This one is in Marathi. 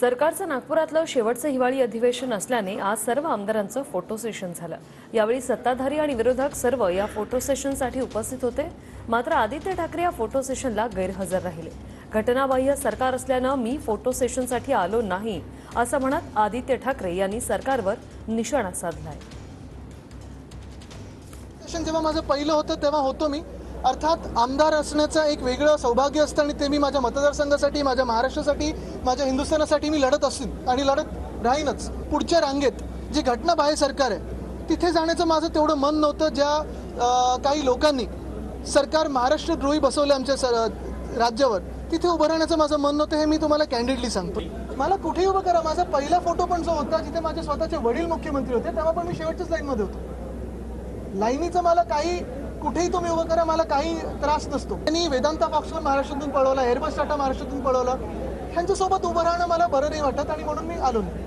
सरकारचं नागपुरातलं शेवटचं हिवाळी अधिवेशन असल्याने आज सर्व आमदारांचं फोटो सेशन झालं। यावेळी सत्ताधारी आणि विरोधक सर्व या फोटो सेशनसाठी उपस्थित होते। मात्र आदित्य ठाकरे या फोटो सेशनला गैरहजर राहिले। घटनाबाह्य सरकार असल्याने मी फोटो सेशनसाठी आलो नाही असं म्हणत आदित्य ठाकरे यांनी सरकारवर निशाणा साधलाय। जेव्हा माझं पहिलं होतं तेव्हा होतो मी, अर्थात आमदार असण्याचं एक वेगळं सौभाग्य असतं आणि ते मी माझ्या मतदारसंघासाठी, माझ्या महाराष्ट्रासाठी, माझ्या हिंदुस्थानासाठी मी लढत असेल आणि लढत राहीनच। पुढच्या रांगेत जी घटनाबाह्य सरकार आहे तिथे जाण्याचं माझं तेवढं मन नव्हतं। ज्या काही लोकांनी सरकार महाराष्ट्रद्रोही बसवलं आमच्या राज्यावर, तिथे उभं राहण्याचं माझं मन नव्हतं। हे मी तुम्हाला कॅन्डिडली सांगतो। मला कुठेही उभं करा। माझा पहिला फोटो पण जो होता जिथे माझे स्वतःचे वडील मुख्यमंत्री होते तेव्हा पण मी शेवटच्याच लाईनमध्ये होतो। लाईनीचं मला काही कुठेही तुम्ही उभं करा, मला काही त्रास नसतो। त्यांनी वेदांता फॉक्सवर महाराष्ट्रातून पळवला, एअरबस टाटा महाराष्ट्रातून पळवला, ह्यांच्यासोबत उभं राहणं मला बरं नाही वाटत आणि म्हणून मी आलो नाही।